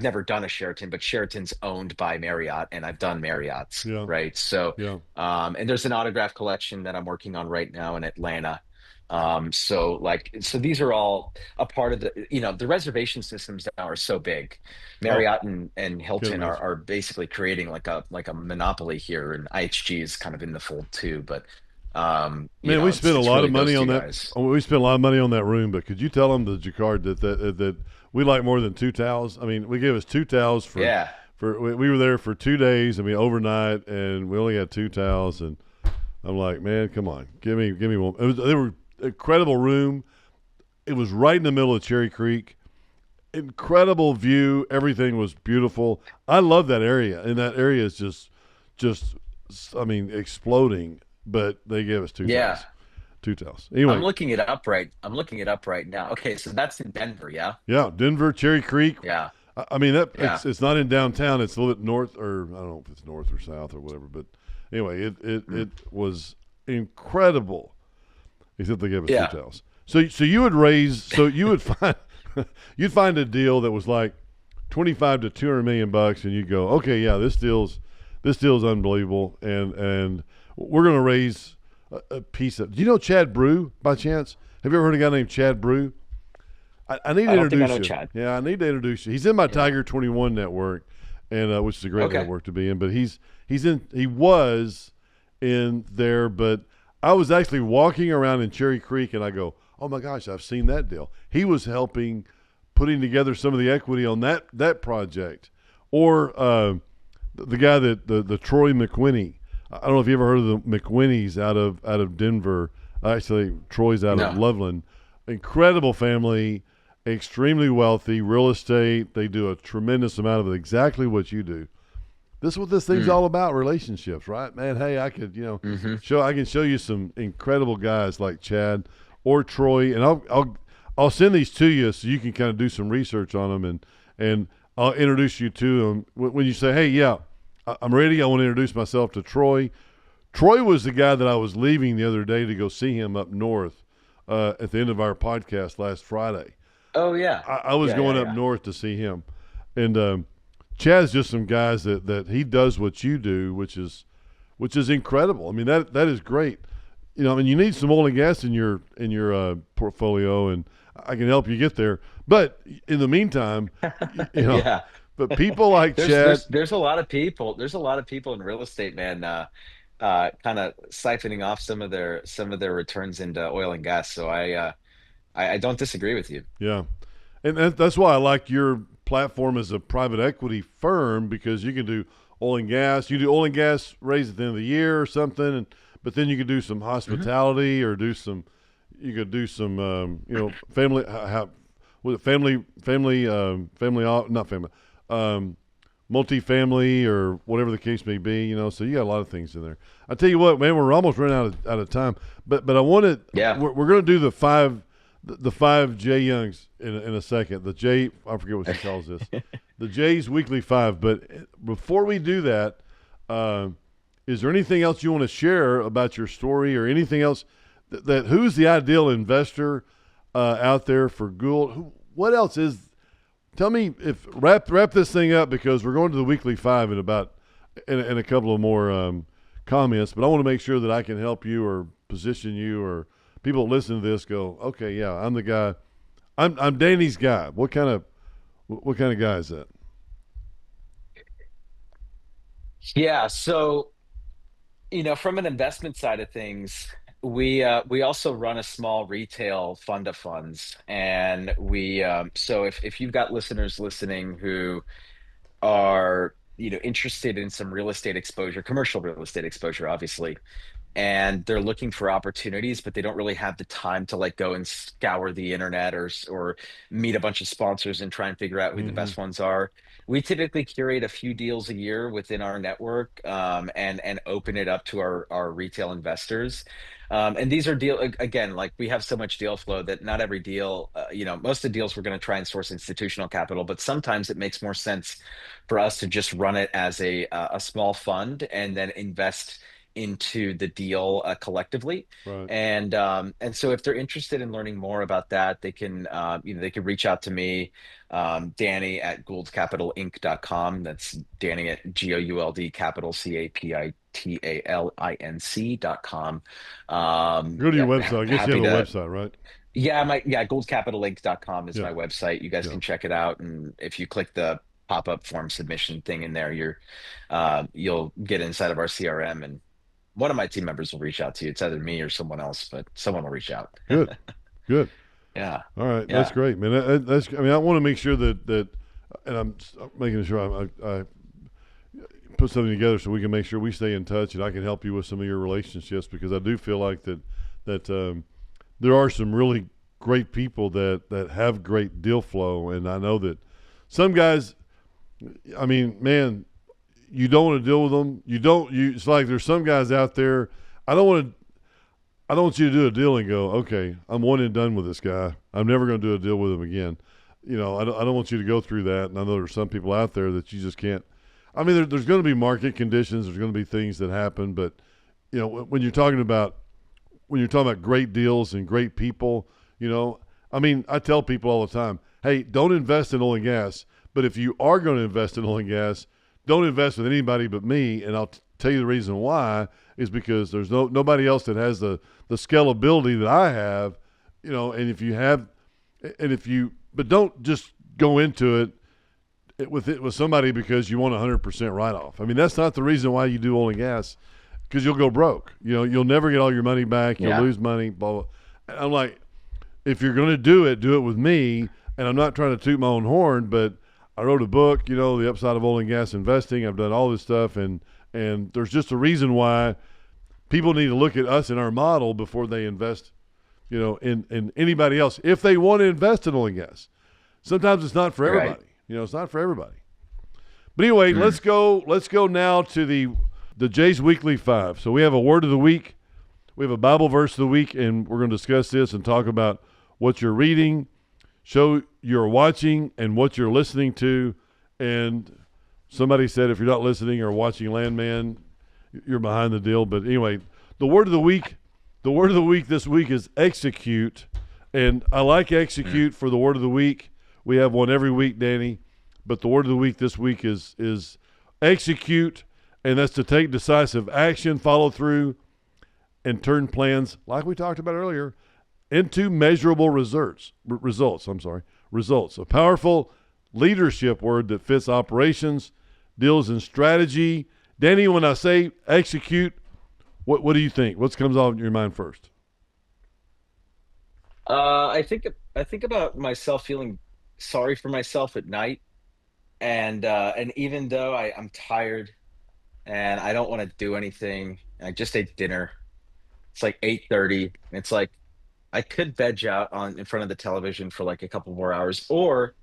never done a Sheraton, but Sheraton's owned by Marriott, and I've done Marriott's, Yeah. right? So, Yeah. and there's an autograph collection that I'm working on right now in Atlanta. So these are all a part of the reservation systems now are so big. Oh, Marriott and can't Hilton are, imagine. are basically creating like a monopoly here, and IHG is kind of in the fold too. But Man, we spent a it's lot really of those money on two that. guys. Oh, we spent a lot of money on that room, but could you tell them the Jacquard that we like more than two towels? I mean, we gave us two towels Yeah. for we were there for 2 days. I mean, overnight, and we only had two towels. And I'm like, man, come on, give me one. They were incredible room. It was right in the middle of Cherry Creek. Incredible view. Everything was beautiful. I love that area, and that area is just, I mean, exploding. But they gave us two Yeah. towels. Two towels. Anyway, I'm looking it up right now. Okay, so that's in Denver, yeah? yeah, Denver, Cherry Creek. Yeah. I mean, that Yeah. it's not in downtown. It's a little bit north, or I don't know if it's north or south or whatever. But anyway, it Mm. was incredible. Except they gave us two Yeah. towels. So you would raise. So you would find you'd find a deal that was like 25 to 200 million bucks, and you go, okay, yeah, this deal's unbelievable, and we're going to raise a piece of. Do you know Chad Brew by chance? Have you ever heard of a guy named Chad Brew? I need to I don't think I introduce know you. Chad. Yeah, I need to introduce you. He's in my Yeah. Tiger 21 network, and which is a great Okay. network to be in. But he was in there, but I was actually walking around in Cherry Creek, and I go, oh my gosh, I've seen that deal. He was helping putting together some of the equity on that project, or the guy that the Troy McWhinney. I don't know if you ever heard of the McWhinneys out of Denver. Actually, Troy's out of No. Loveland. Incredible family, extremely wealthy, real estate. They do a tremendous amount of it, exactly what you do. This is what this thing's Mm. all about, relationships, right, man? Hey, I could, Hmm. I can show you some incredible guys like Chad or Troy, and I'll send these to you so you can kind of do some research on them, and I'll introduce you to them when you say, hey, yeah, I'm ready. I want to introduce myself to Troy. Troy was the guy that I was leaving the other day to go see him up north at the end of our podcast last Friday. Oh yeah. I was Yeah, yeah, going up yeah. north to see him, and Chad's just some guys that he does what you do, which is incredible. I mean that is great. I mean, you need some oil and gas in your portfolio, and I can help you get there. But in the meantime, you know, Yeah. but people like There's Chad, there's there's a lot of people. There's a lot of people in real estate, man, kind of siphoning off some of their returns into oil and gas. So I don't disagree with you. yeah, and that's why I like your platform as a private equity firm because you can do oil and gas. You do oil and gas raise at the end of the year or something, but then you could do some Hmm. hospitality or do some. You could do some, family. Was it family, not family, um, multifamily or whatever the case may be. So you got a lot of things in there. I tell you what, man, we're almost running out of time. But I wanted Yeah. we're going to do the five J Youngs in a second. The J, I forget what she calls this, the J's Weekly Five. But before we do that, uh, is there anything else you want to share about your story or anything else that who's the ideal investor out there for Gould? What else is? Tell me if wrap this thing up because we're going to the Weekly Five in a couple of more comments. But I want to make sure that I can help you or position you or people that listen to this go, okay, yeah, I'm the guy. I'm Danny's guy. What kind of guy is that? Yeah. So, from an investment side of things, we also run a small retail fund of funds, and so if you've got listeners listening who are interested in some real estate exposure, commercial real estate exposure, obviously, and they're looking for opportunities, but they don't really have the time to like go and scour the internet or meet a bunch of sponsors and try and figure out who the Mm-hmm. best ones are. We typically curate a few deals a year within our network, and open it up to our retail investors. And these are again, like we have so much deal flow that not every deal, most of the deals we're going to try and source institutional capital, but sometimes it makes more sense for us to just run it as a small fund and then invest into the deal collectively. Right. And so if they're interested in learning more about that, they can reach out to me, Danny at gouldcapitalinc.com. That's Danny at Gould Capital Capitalinc.com. Go to your Yeah, website. I guess you happy have a to. website, right? Gouldcapitalinc.com is Yeah. my website. You guys Yeah. can check it out, and if you click the pop-up form submission thing in there, you'll get inside of our CRM, and one of my team members will reach out to you. It's either me or someone else, but someone will reach out. Good. Good. Yeah. All right, that's Yeah. great, man. That's. I mean, I want to make sure that, and I'm making sure I put something together so we can make sure we stay in touch, and I can help you with some of your relationships because I do feel like that there are some really great people that have great deal flow, and I know that some guys. I mean, man, you don't want to deal with them. You don't. It's like there's some guys out there. I don't want to. I don't want you to do a deal and go, okay, I'm one and done with this guy. I'm never going to do a deal with him again. I don't want you to go through that. And I know there's some people out there that you just can't. I mean, there's going to be market conditions. There's going to be things that happen. But, when you're talking about great deals and great people, I mean, I tell people all the time, hey, don't invest in oil and gas. But if you are going to invest in oil and gas, don't invest with anybody but me. And I'll tell you the reason why is because there's nobody else that has the scalability that I have, and but don't just go into it with somebody because you want 100% write off. I mean, that's not the reason why you do oil and gas because you'll go broke. You'll never get all your money back. You'll Yeah. lose money. Blah, blah. And I'm like, if you're going to do it with me. And I'm not trying to toot my own horn, but I wrote a book, The Upside of Oil and Gas Investing. I've done all this stuff, and there's just a reason why people need to look at us and our model before they invest, in anybody else. If they want to invest in oil and gas, sometimes it's not for Right. everybody. It's not for everybody. But anyway, Mm. let's go now to the Jay's Weekly Five. So we have a word of the week, we have a Bible verse of the week, and we're going to discuss this and talk about what you're reading, show you're watching, and what you're listening to, and somebody said if you're not listening or watching Landman, you're behind the deal. But anyway, the word of the week, this week is execute, and I like execute for the word of the week. We have one every week, Danny, but the word of the week this week is execute, and that's to take decisive action, follow through, and turn plans, like we talked about earlier, into measurable results. Results. A powerful leadership word that fits operations, deals in strategy. Danny, when I say execute, what do you think? What comes off in your mind first? I think about myself feeling sorry for myself at night, and even though I'm tired and I don't want to do anything, I just ate dinner. It's like 8:30. It's like I could veg out on in front of the television for like a couple more hours, or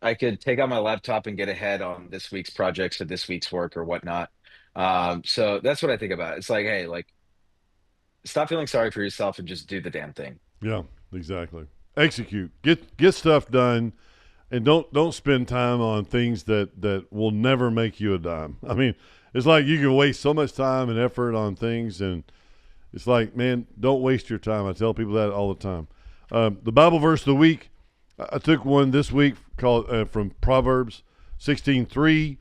I could take out my laptop and get ahead on this week's projects or this week's work or whatnot. So that's what I think about. It's like, hey, like stop feeling sorry for yourself and just do the damn thing. Yeah, exactly. Execute. Get stuff done, and don't spend time on things that will never make you a dime. I mean, it's like you can waste so much time and effort on things, and it's like, man, don't waste your time. I tell people that all the time. The Bible verse of the week, I took one this week called from Proverbs 16:3.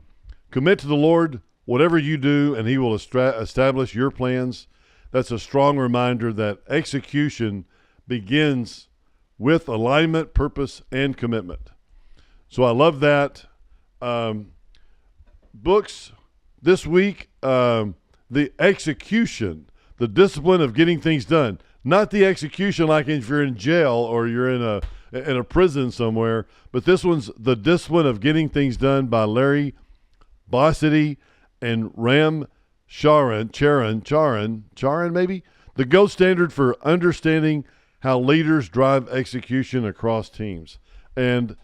Commit to the Lord whatever you do, and He will establish your plans. That's a strong reminder that execution begins with alignment, purpose, and commitment. So I love that. Books this week, the execution, the discipline of getting things done, not the execution like if you're in jail or you're in a prison somewhere, but this one's the discipline of getting things done by Larry Bossidy and Ram Charan, maybe the gold standard for understanding how leaders drive execution across teams. And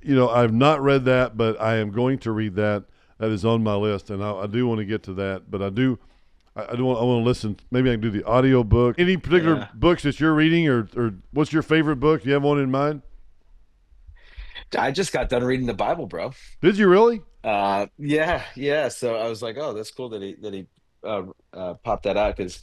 I've not read that, but I am going to read that. That is on my list, and I do want to get to that. But I want to listen. Maybe I can do the audio book. Any particular books that you're reading, or what's your favorite book? Do you have one in mind? I just got done reading the Bible, bro. Did you really? Yeah, yeah. So I was like, oh, that's cool that he popped that out because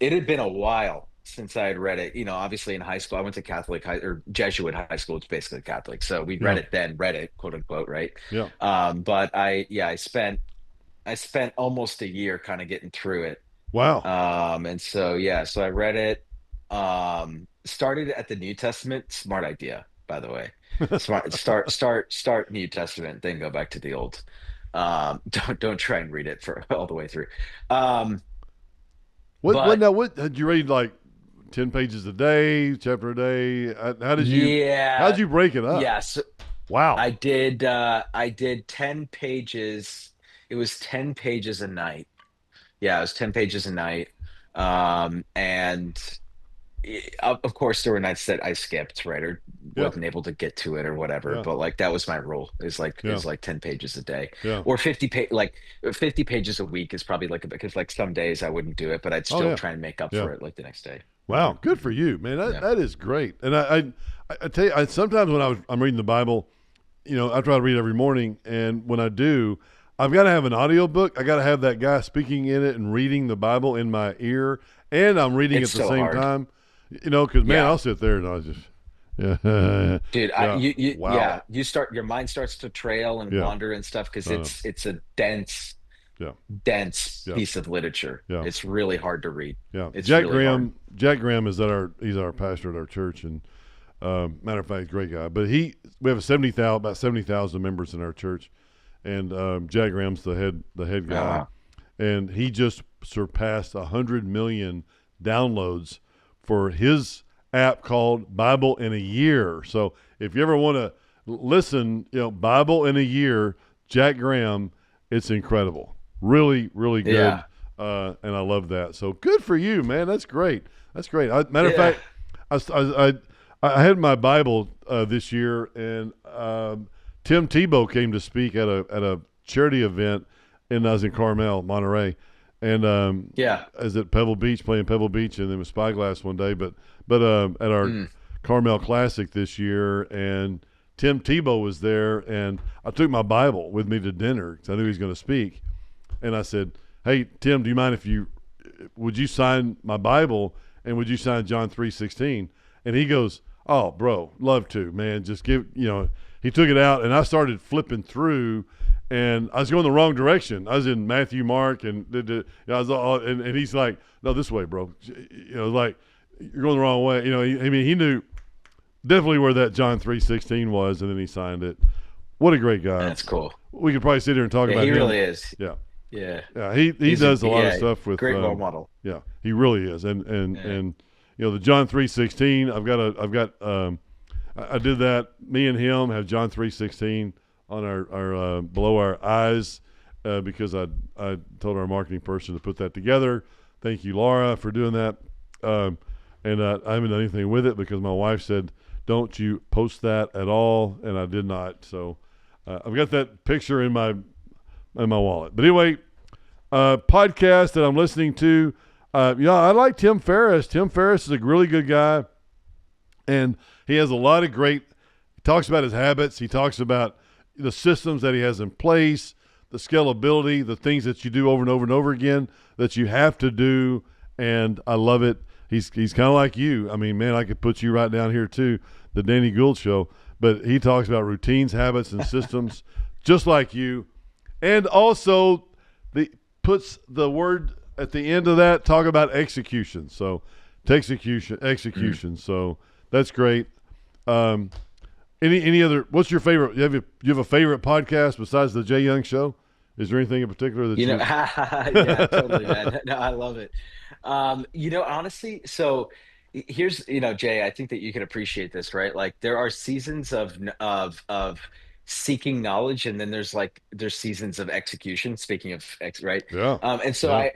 it had been a while since I had read it. Obviously in high school, I went to Catholic high or Jesuit high school. It's basically Catholic, so we Yeah. read it, quote unquote, right? Yeah. But I spent almost a year kind of getting through it. Wow. And so yeah, so I read it. Started at the New Testament. Smart idea, by the way. Smart. Start New Testament, then go back to the Old. Don't try and read it for all the way through. Um, but What did you read, like 10 pages a day, chapter a day? How did yeah, you break it up? yes, Wow. I did 10 pages. It was 10 pages a night. Yeah, it was 10 pages a night. And of course there were nights that I skipped, right, or Yeah. wasn't able to get to it or whatever, Yeah. but like that was my rule, Yeah. is like 10 pages a day, Yeah. or 50 pages a week is probably like, because like some days I wouldn't do it, but I'd Oh still yeah. try and make up Yeah. for it like the next day. Wow. Good for you, man. Yeah. That is great. And I tell you, sometimes when I'm reading the Bible, I try to read every morning, and when I do, I've got to have an audio book. I got to have that guy speaking in it and reading the Bible in my ear, and I'm reading It's at the so same hard. time. Because man, Yeah. I'll sit there and I'll just, yeah, Dude, yeah, yeah, wow, your mind starts to trail and yeah, wander and stuff because uh, it's a dense, yeah, dense yeah, piece of literature. yeah, It's really hard to read. yeah. It's really hard. Jack Graham he's our pastor at our church, and matter of fact, he's a great guy. But we have about 70,000 members in our church, and Jack Graham's the head guy, Uh, and he just surpassed 100 million downloads for his app called Bible in a Year. So if you ever want to listen, Bible in a Year, Jack Graham, it's incredible. Really, really good. yeah. And I love that. So good for you, man. That's great. That's great. Matter of Yeah. fact, I had my Bible this year, and Tim Tebow came to speak at a charity event, and I was in Carmel, Monterey, and Yeah. I was at Pebble Beach, playing Pebble Beach, and then with Spyglass one day, but at our Mm. Carmel Classic this year, and Tim Tebow was there, and I took my Bible with me to dinner because I knew he was going to speak. And I said, "Hey, Tim, do you mind would you sign my Bible, and would you sign John 3:16?" And he goes, "Oh, bro, love to, man. Just give, He took it out, and I started flipping through, and I was going the wrong direction. I was in Matthew, Mark, and I was and he's like, "No, this way, bro. Like you're going the wrong way." He knew definitely where that John 3:16 was, and then he signed it. What a great guy. That's cool. We could probably sit here and talk Yeah, about he him. really is. Yeah. Yeah. Yeah, he does a lot of stuff with great role model. Yeah, he really is, and the John 3:16. I did that. Me and him have John 3:16 on our below our eyes because I told our marketing person to put that together. Thank you, Laura, for doing that. And I haven't done anything with it because my wife said, "Don't you post that at all," and I did not. So I've got that picture in my wallet. But anyway, podcast that I'm listening to. I like Tim Ferriss. Tim Ferriss is a really good guy, and he has a lot of great. He talks about his habits. He talks about the systems that he has in place, the scalability, the things that you do over and over and over again that you have to do, and I love it. He's kind of like you. I mean, man, I could put you right down here too, the Danny Gould Show. But he talks about routines, habits, and systems, just like you. And also, puts the word at the end of that, talk about execution. So, execution. So that's great. Any other? What's your favorite? You have a favorite podcast besides the Jay Young Show? Is there anything in particular that yeah, totally, man. No, I love it. Honestly, so here's, Jay, I think that you can appreciate this, right? Like there are seasons of seeking knowledge, and then there's seasons of execution. Speaking of right? Yeah. And so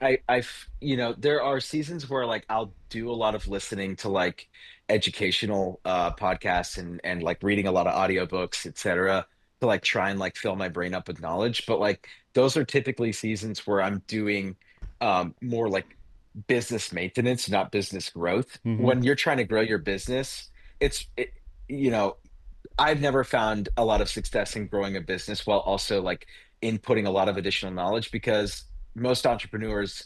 Yeah. there are seasons where like I'll do a lot of listening to like educational podcasts and like reading a lot of audiobooks, etc., to like try and like fill my brain up with knowledge. But like those are typically seasons where I'm doing more like business maintenance, not business growth. Mm-hmm. When you're trying to grow your business, you know, I've never found a lot of success in growing a business while also like inputting a lot of additional knowledge, because most entrepreneurs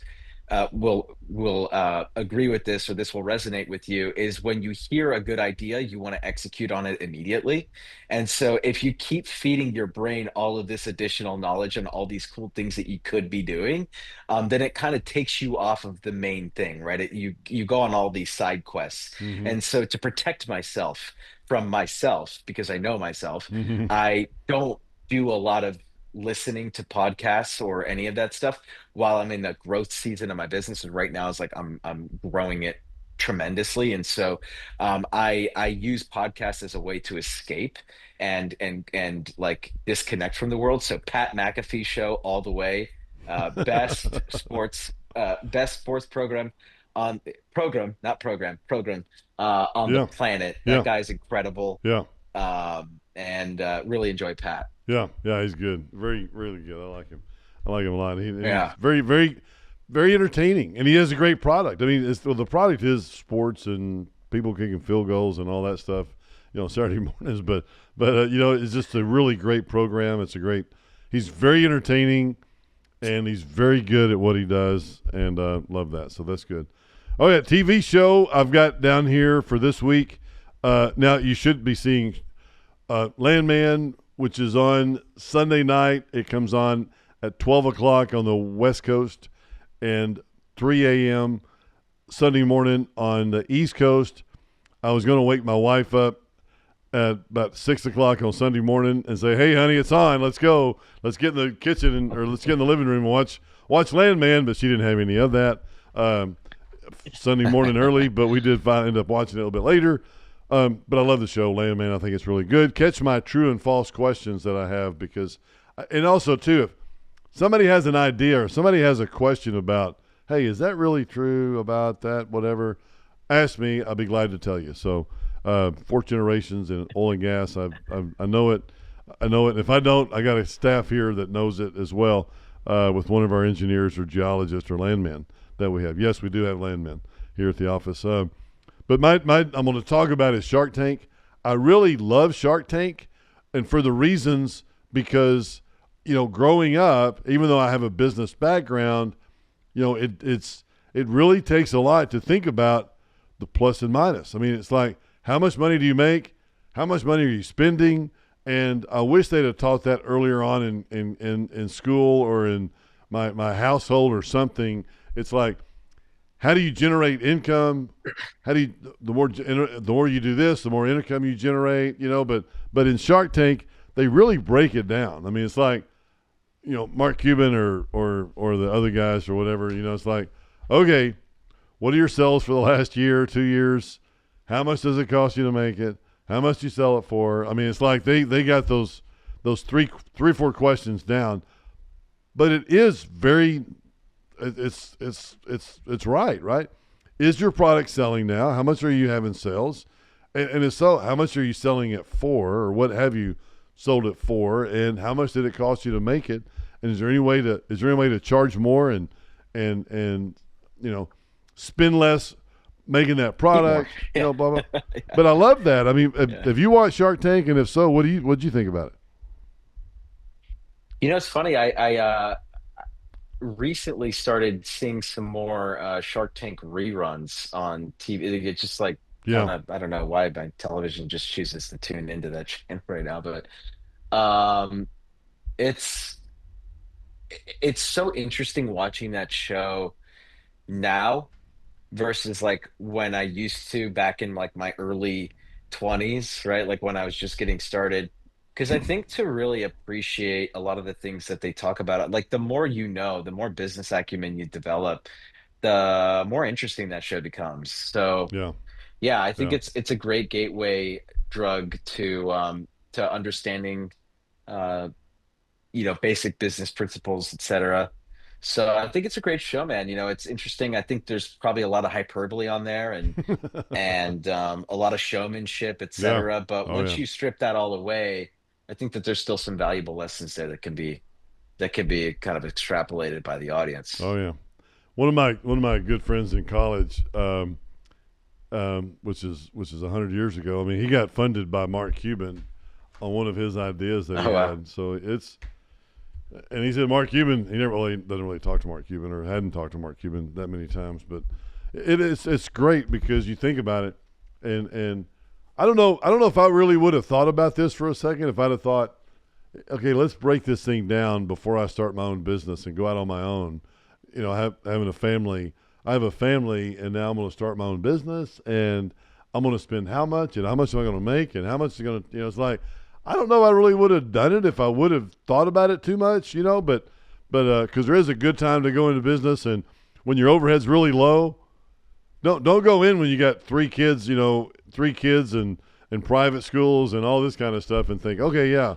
will agree with this, or this will resonate with you, is when you hear a good idea, you want to execute on it immediately. And so if you keep feeding your brain all of this additional knowledge and all these cool things that you could be doing, then it kind of takes you off of the main thing, right? You go on all these side quests. Mm-hmm. And so to protect myself from myself, because I know myself, Mm-hmm. I don't do a lot of listening to podcasts or any of that stuff while I'm in the growth season of my business. And right now is like I'm growing it tremendously. And so I use podcasts as a way to escape and like disconnect from the world. So Pat McAfee show all the way. Best sports program on on the Yeah. planet. Yeah. That guy's incredible. Yeah. And really enjoy Pat. Yeah, he's good. Very, really good. I like him. I like him a lot. He's Yeah. very, very, very entertaining, and he has a great product. I mean, the product is sports and people kicking field goals and all that stuff, Saturday mornings. But it's just a really great program. He's very entertaining, and he's very good at what he does, and love that. So that's good. Oh yeah, TV show I've got down here for this week. Now you should be seeing Landman, which is on Sunday night. It comes on at 12 o'clock on the West Coast and 3 a.m. Sunday morning on the East Coast. I was going to wake my wife up at about 6 o'clock on Sunday morning and say, "Hey, honey, it's on. Let's go. Let's get in the kitchen or let's get in the living room and watch Landman," but she didn't have any of that Sunday morning early, but we did end up watching it a little bit later. But I love the show, Landman. I think it's really good. Catch my true and false questions that I have and also, too, if somebody has an idea or somebody has a question about, hey, is that really true about that, whatever, ask me. I'll be glad to tell you. So, fourth generations in oil and gas, I know it. I know it. And if I don't, I got a staff here that knows it as well with one of our engineers or geologists or landmen that we have. Yes, we do have landmen here at the office. But I'm going to talk about is Shark Tank. I really love Shark Tank, and for the reasons because growing up, even though I have a business background, it really takes a lot to think about the plus and minus. I mean, it's like, how much money do you make? How much money are you spending? And I wish they'd have taught that earlier on in school or in my household or something. It's like, how do you generate income? How do you the more you do this, the more income you generate? But in Shark Tank, they really break it down. I mean, it's like, Mark Cuban or the other guys or whatever. It's like, okay, what are your sales for the last year, 2 years? How much does it cost you to make it? How much do you sell it for? I mean, it's like they got those three, 4 questions down. But it is very, it's right? Is your product selling now? How much are you having sales? And if so, how much are you selling it for, or what have you sold it for, and how much did it cost you to make it? And is there any way to charge more and spend less making that product? Yeah. Blah blah. But I love that. I mean, have you watched Shark Tank, and if so, what'd you think about it? It's funny. I recently started seeing some more Shark Tank reruns on TV. It's just like Yeah. I don't know why my television just chooses to tune into that channel right now, but um, it's it's so interesting watching that show now versus like when I used to back in like my early 20s, right? Like when I was just getting started. Because I think to really appreciate a lot of the things that they talk about, like the more you know, the more business acumen you develop, the more interesting that show becomes. So Yeah. yeah, I think Yeah. it's a great gateway drug to understanding uh basic business principles, etc. So I think it's a great show, man. It's interesting. I think there's probably a lot of hyperbole on there and a lot of showmanship, Yeah. etc. But Oh once yeah. you strip that all away, I think that there's still some valuable lessons there that can be kind of extrapolated by the audience. Oh yeah. One of my good friends in college, which is 100 years ago. I mean, he got funded by Mark Cuban on one of his ideas that he Oh wow. had. So and he said Mark Cuban. He never really doesn't really talk to Mark Cuban or hadn't talked to Mark Cuban that many times. But it's great because you think about it, and I don't know if I really would have thought about this for a second if I'd have thought, okay, let's break this thing down before I start my own business and go out on my own. Having a family. I have a family, and now I'm going to start my own business, and I'm going to spend how much, and how much am I going to make, and how much is going to, it's like, I don't know if I really would have done it if I would have thought about it too much, but because there is a good time to go into business, and when your overhead's really low, don't go in when you got 3 kids, 3 kids and private schools and all this kind of stuff, and think, okay, yeah,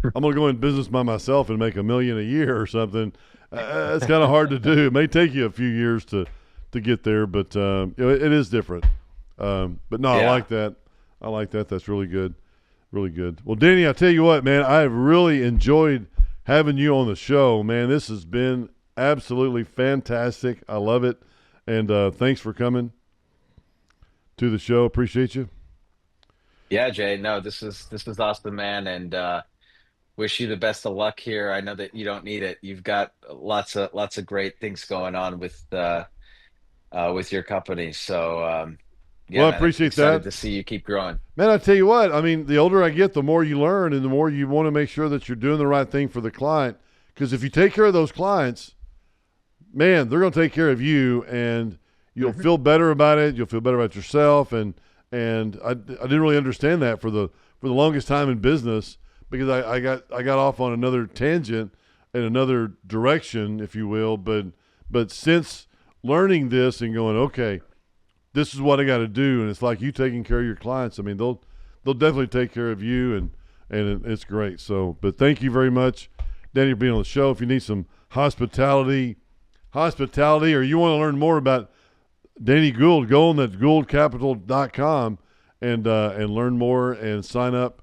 I'm going to go in business by myself and make $1 million a year or something. It's kind of hard to do. It may take you a few years to get there, but it is different. But no, I Yeah. like that. I like that. That's really good. Really good. Well, Danny, I tell you what, man, I have really enjoyed having you on the show, man. This has been absolutely fantastic. I love it, and thanks for coming to the show. Appreciate you. Yeah, Jay. No, this is awesome, man, and wish you the best of luck here. I know that you don't need it. You've got lots of great things going on with your company. So Well, yeah, I man, appreciate excited that. to see you keep growing. Man, I tell you what, I mean, the older I get, the more you learn and the more you want to make sure that you're doing the right thing for the client. Because if you take care of those clients, man, they're going to take care of you and you'll Mhm. feel better about it. You'll feel better about yourself. And I didn't really understand that for the longest time in business because I got off on another tangent in another direction, if you will. But since learning this and going, okay, this is what I got to do, and it's like you taking care of your clients. I mean, they'll definitely take care of you, and it's great. So, but thank you very much, Danny, for being on the show. If you need some hospitality, or you want to learn more about Danny Gould, go on that gouldcapital.com and learn more and sign up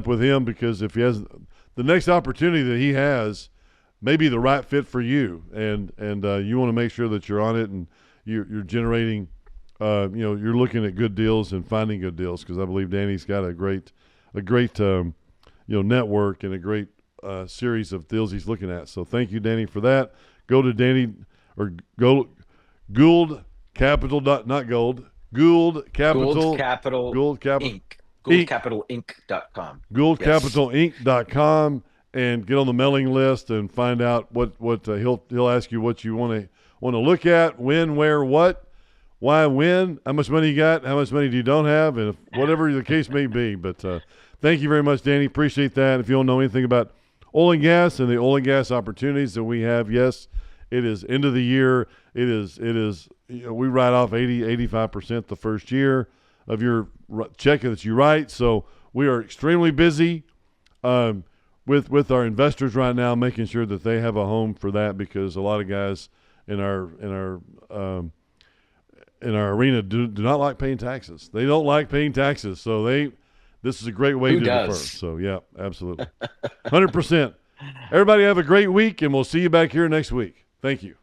with him because if he has the next opportunity that he has may be the right fit for you, and you want to make sure that you're on it and you're generating you're looking at good deals and finding good deals because I believe Danny's got a great network and a great series of deals he's looking at. So thank you, Danny, for that. Go to Danny or go Gould Capital not Gold Gould Gould Capital Capital Gould Capital Inc. Inc. GouldCapitalInc.com. Yes. GouldCapitalInc.com and get on the mailing list and find out what he'll ask you what you want to look at, when, where, what, why, when, how much money you got, how much money do you don't have, and whatever the case may be. But thank you very much, Danny. Appreciate that. If you don't know anything about oil and gas and the oil and gas opportunities that we have, yes, it is end of the year. It is we write off 85% the first year of your check that you write. So we are extremely busy with our investors right now, making sure that they have a home for that, because a lot of guys in our arena do not like paying taxes. They don't like paying taxes. So this is a great way Who to does? defer. So yeah, absolutely. 100%. Everybody have a great week, and we'll see you back here next week. Thank you.